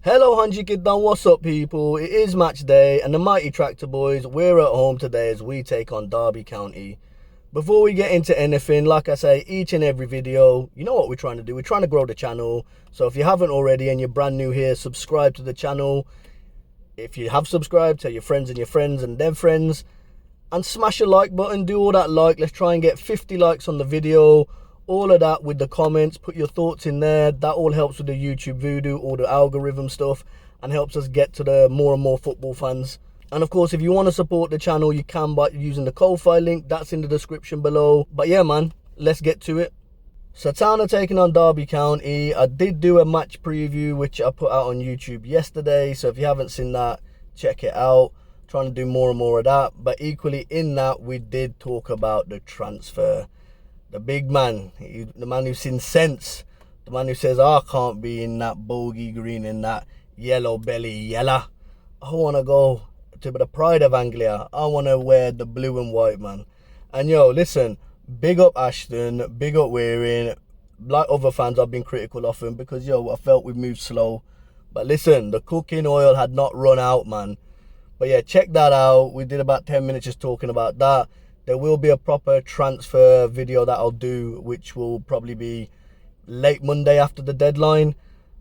Hello Hanji Kiddan, what's up people? It is match day and the mighty Tractor Boys, we're at home today as we take on Derby County. Before we get into anything, like I say, each and every video, you know what we're trying to do, we're trying to grow the channel. So if you haven't already and you're brand new here, subscribe to the channel. If you have subscribed, tell your friends and their friends. And smash a like button, do all that like, let's try and get 50 likes on the video. All of that with the comments, put your thoughts in there. That all helps with the YouTube voodoo, all the algorithm stuff, and helps us get to the more and more football fans. And of course, if you want to support the channel, you can by using the Ko-Fi link. That's in the description below. But yeah, man, let's get to it. So Town are taking on Derby County. I did do a match preview, which I put out on YouTube yesterday. So if you haven't seen that, check it out. Trying to do more and more of that. But equally in that, we did talk about the transfer. The big man, the man who's seen sense, the man who says, I can't be in that bogey green, in that yellow belly yellow. I want to go to the pride of Anglia. I want to wear the blue and white, man. And yo, listen, big up Ashton, big up Wearing. Like other fans, I've been critical of him because, yo, I felt we moved slow. But listen, the cooking oil had not run out, man. But yeah, check that out. We did about 10 minutes just talking about that. There will be a proper transfer video that I'll do, which will probably be late Monday after the deadline,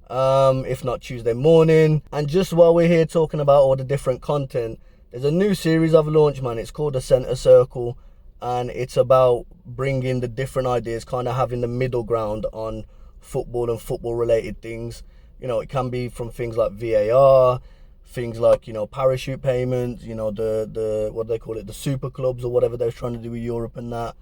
if not Tuesday morning. And just while we're here talking about all the different content, there's a new series I've launched, man. It's called The Centre Circle, and it's about bringing the different ideas, kind of having the middle ground on football and football-related things. You know, it can be from things like VAR, things like, you know, parachute payments, you know, the what do they call it, the super clubs or whatever they're trying to do with Europe and that.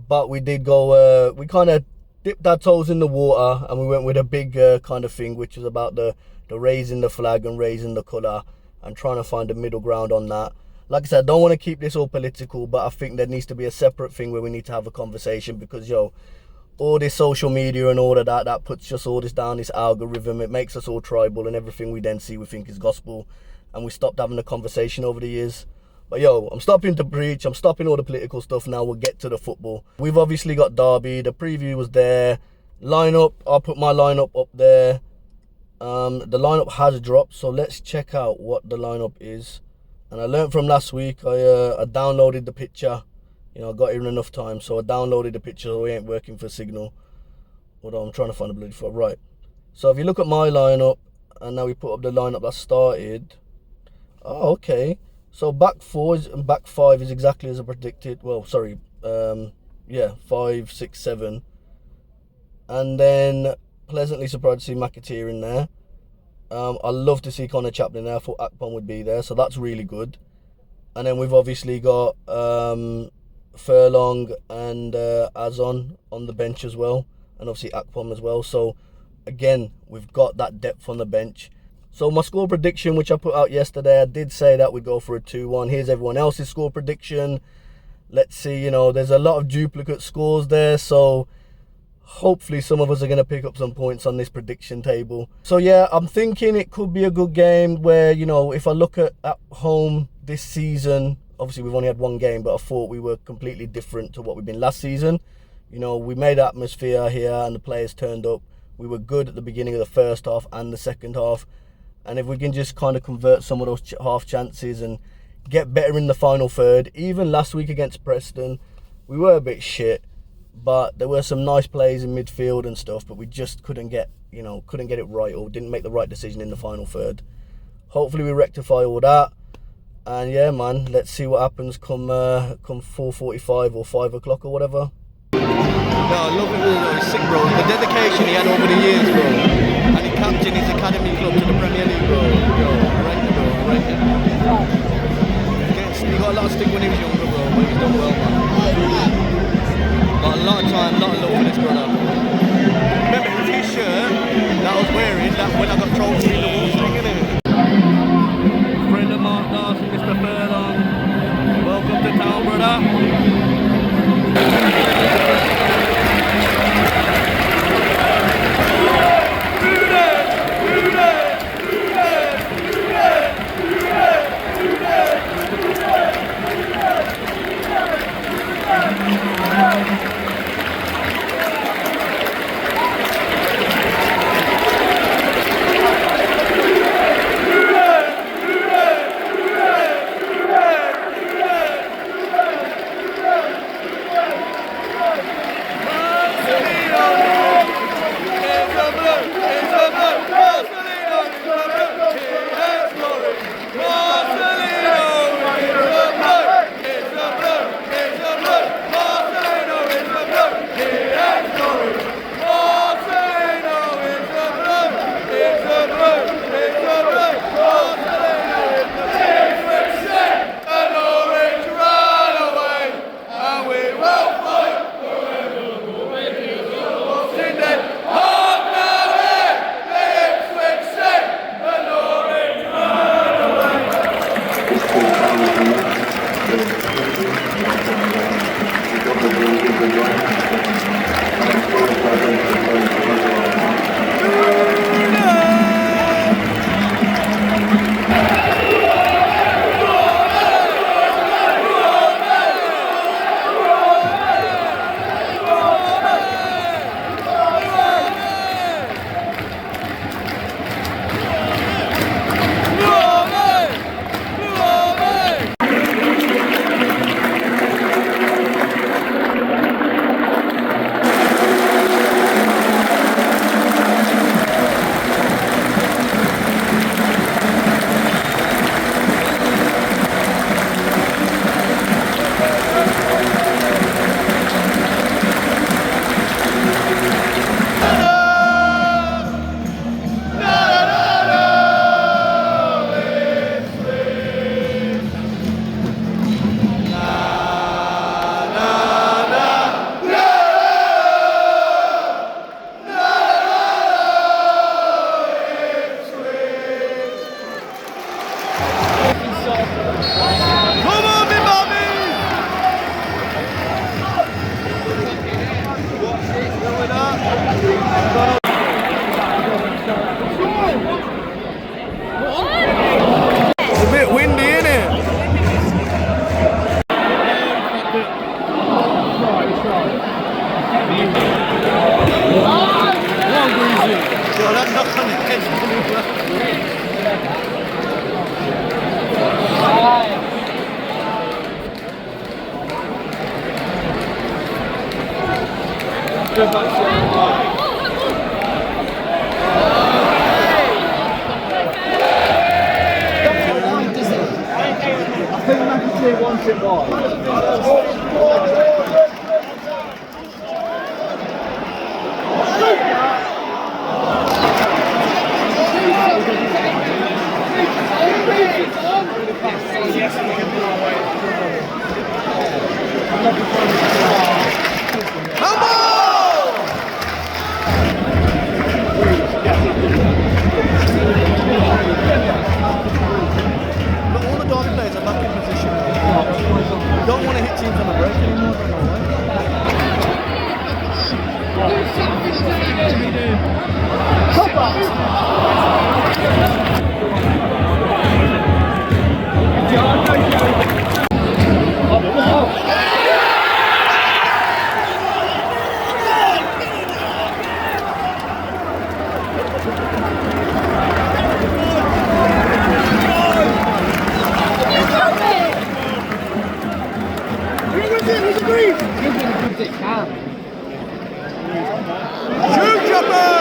But we did go, we kind of dipped our toes in the water and we went with a big kind of thing, which was about the raising the flag and raising the colour and trying to find a middle ground on that. Like I said, I don't want to keep this all political, but I think there needs to be a separate thing where we need to have a conversation because, yo, all this social media and all of that, that puts just all this down, this algorithm. It makes us all tribal and everything we then see we think is gospel. And we stopped having a conversation over the years. But yo, I'm stopping to preach. I'm stopping all the political stuff now. We'll get to the football. We've obviously got Derby. The preview was there. Lineup, I'll put my lineup up there. The lineup has dropped. So let's check out what the lineup is. And I learned from last week. I downloaded the picture. You know, I got here in enough time, so I downloaded the picture, so it ain't working for Signal. Although I'm trying to find a bloody foot. Right. So if you look at my lineup, and now we put up the lineup that started. Oh, okay. So back four and back five is exactly as I predicted. Well, sorry. Yeah, 5, 6, 7. And then pleasantly surprised to see McAteer in there. I love to see Connor Chaplin there. I thought Akpom would be there, so that's really good. And then we've obviously got Furlong and Azon on the bench as well, and obviously Akpom as well. So again, we've got that depth on the bench. So my score prediction, which I put out yesterday, I did say that we'd go for a 2-1. Here's everyone else's score prediction. Let's see, you know, there's a lot of duplicate scores there, so hopefully some of us are going to pick up some points on this prediction table. So yeah, I'm thinking it could be a good game where, you know, if I look at home this season, obviously we've only had one game, but I thought we were completely different to what we've been last season. You know, we made atmosphere here and the players turned up. We were good at the beginning of the first half and the second half. And if we can just kind of convert some of those half chances and get better in the final third. Even last week against Preston, we were a bit shit, but there were some nice plays in midfield and stuff, but we just couldn't get it right, or didn't make the right decision in the final third. Hopefully we rectify all that. And yeah, man, let's see what happens come 4:45 or 5 o'clock or whatever. No, I love it all, it's sick, bro. The dedication he had over the years, bro. And he captained his academy club to the Premier League, bro. Yo, I rate it, bro. I rate it. He got a lot of stick when he was younger, bro, but he's done well, man. Got a lot of time, a lot of love for this brother. Remember, it was his shirt that I was wearing that when I got trophy in the Wolves thing, innit? Friend of Mark Dawson, Mr. Furlong. Welcome to town, brother. It's a bit windy, isn't it? Well, that knock on the head. I think McAtee wants it more. Come on! But all the Derby players are back in position. You don't want to hit teams on the break anymore, don't know why. Shoot, Chopper!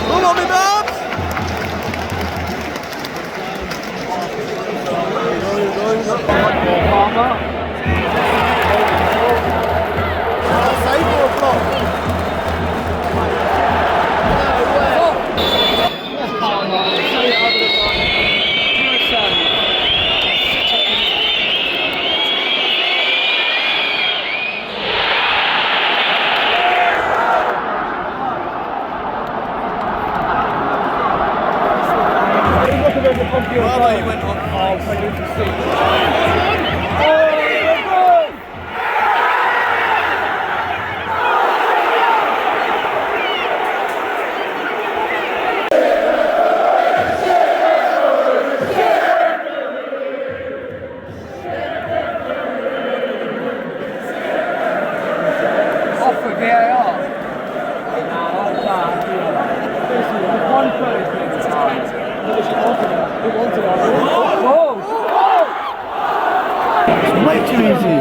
Come on, me babs! Bravo, he went on. Off for VAR. One first. It's way too easy.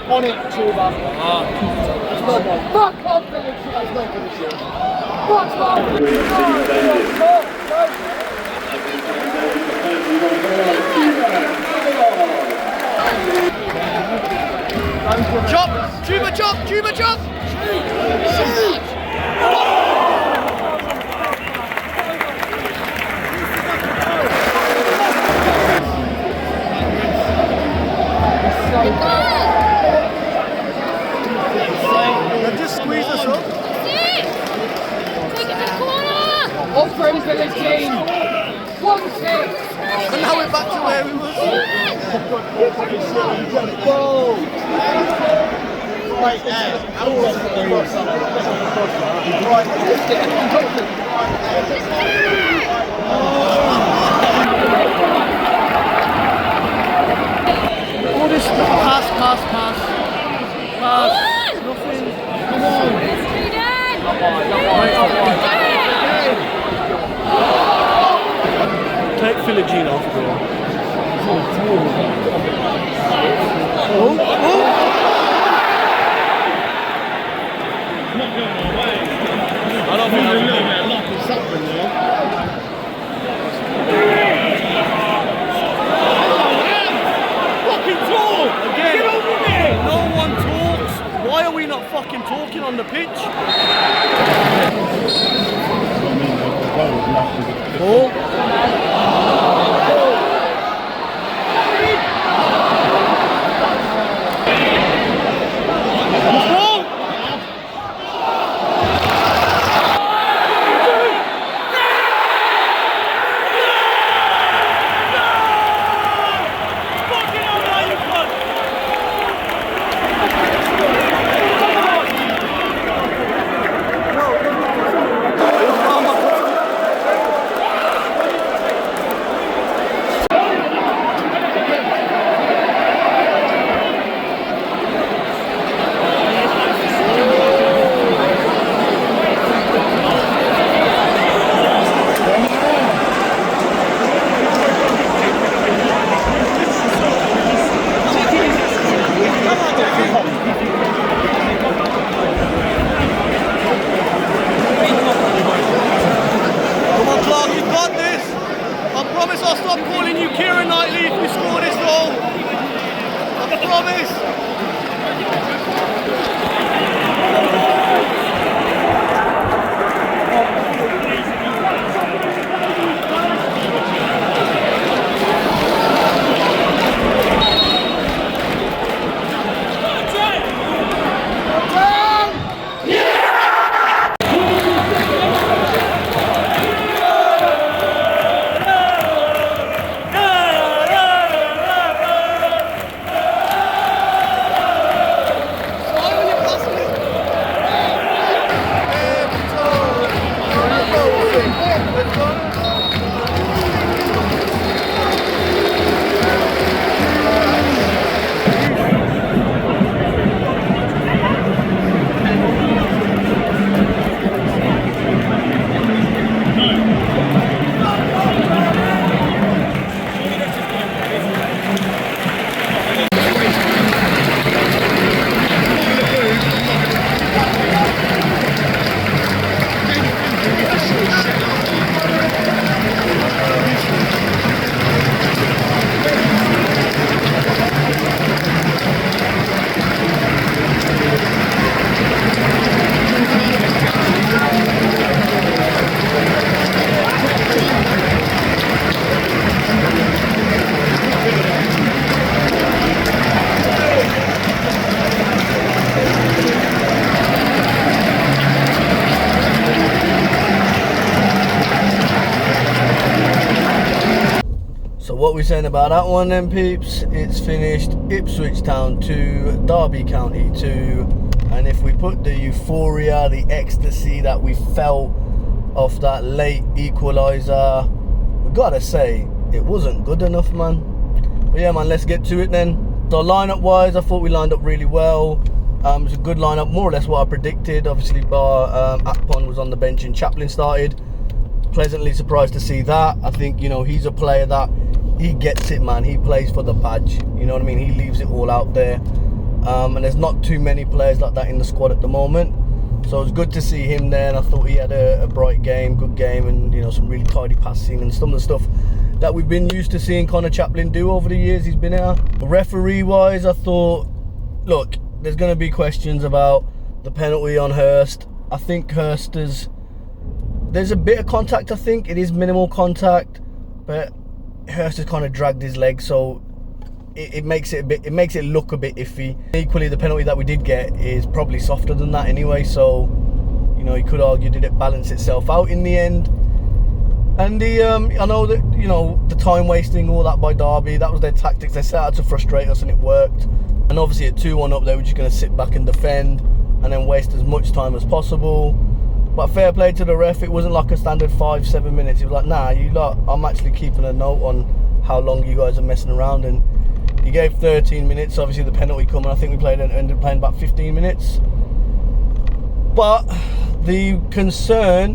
On it, Tuba. It's not one. Fuck off, Village. That's not finishing. Fuck off. Chop! Tuba chop! Tuba chop! Shoot! Just squeeze us up. Take it to the corner! Up for him, Village team. 1-6. And now we're back to where we were. Right there. All this pass. Nothing. Come on. Take Philogene off, bro. Oh. I don't think there's a little bit of luck or something there. Fucking talk! Again, get over there! No one talks. Why are we not fucking talking on the pitch? Ball. What we saying about that one then, peeps? It's finished Ipswich Town 2, Derby County 2, and if we put the euphoria, the ecstasy that we felt off that late equaliser, we gotta say it wasn't good enough, man. But yeah, man, let's get to it then. The lineup wise, I thought we lined up really well. It was a good lineup, more or less what I predicted. Obviously, bar Akpon was on the bench and Chaplin started. Pleasantly surprised to see that. I think, you know, he's a player that he gets it, man. He plays for the badge, you know what I mean? He leaves it all out there. and there's not too many players like that in the squad at the moment. So it was good to see him there, and I thought he had a bright game, good game, and you know, some really tidy passing and some of the stuff that we've been used to seeing Connor Chaplin do over the years he's been here. Referee wise, I thought, look, there's going to be questions about the penalty on Hurst. I think Hurst there's a bit of contact. I think it is minimal contact, but Hurst has kind of dragged his leg, so it makes it look a bit iffy. Equally, the penalty that we did get is probably softer than that anyway, so you know, you could argue, did it balance itself out in the end? And I know that, you know, the time wasting, all that by Derby, that was their tactics. They set out to frustrate us, and it worked. And obviously at 2-1 up, they were just going to sit back and defend and then waste as much time as possible. But fair play to the ref, it wasn't like a standard 5-7 minutes. He was like, nah, you lot, I'm actually keeping a note on how long you guys are messing around. And he gave 13 minutes, obviously the penalty coming. I think we ended up playing about 15 minutes. But the concern,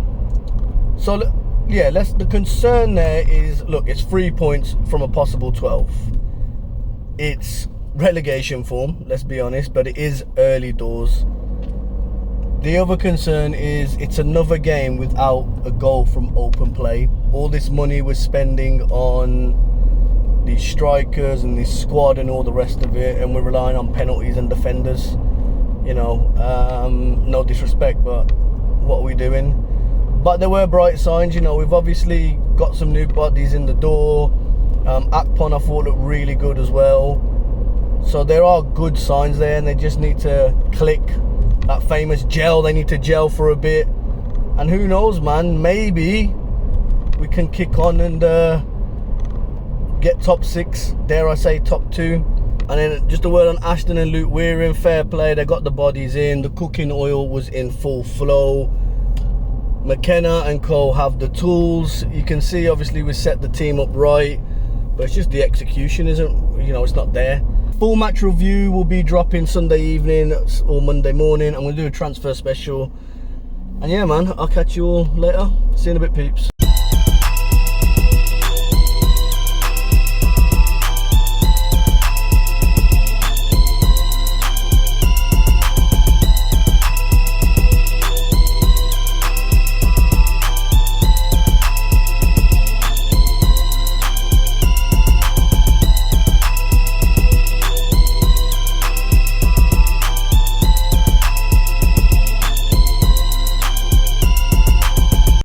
the concern there is, look, it's 3 points from a possible 12. It's relegation form, let's be honest, but it is early doors. The other concern is it's another game without a goal from open play. All this money we're spending on these strikers and this squad and all the rest of it, and we're relying on penalties and defenders. You know, no disrespect, but what are we doing? But there were bright signs. You know, we've obviously got some new bodies in the door. Akpon, I thought, looked really good as well. So there are good signs there, and they just need to click. That famous gel, they need to gel for a bit. And who knows, man, maybe we can kick on and get top 6, dare I say top 2. And then just a word on Ashton and Luke Wearing, fair play, they got the bodies in, the cooking oil was in full flow. McKenna and Co have the tools. You can see obviously we set the team up right, but it's just the execution isn't, you know, it's not there. Full match review will be dropping Sunday evening or Monday morning. I'm going to do a transfer special. And yeah, man, I'll catch you all later. See you in a bit, peeps.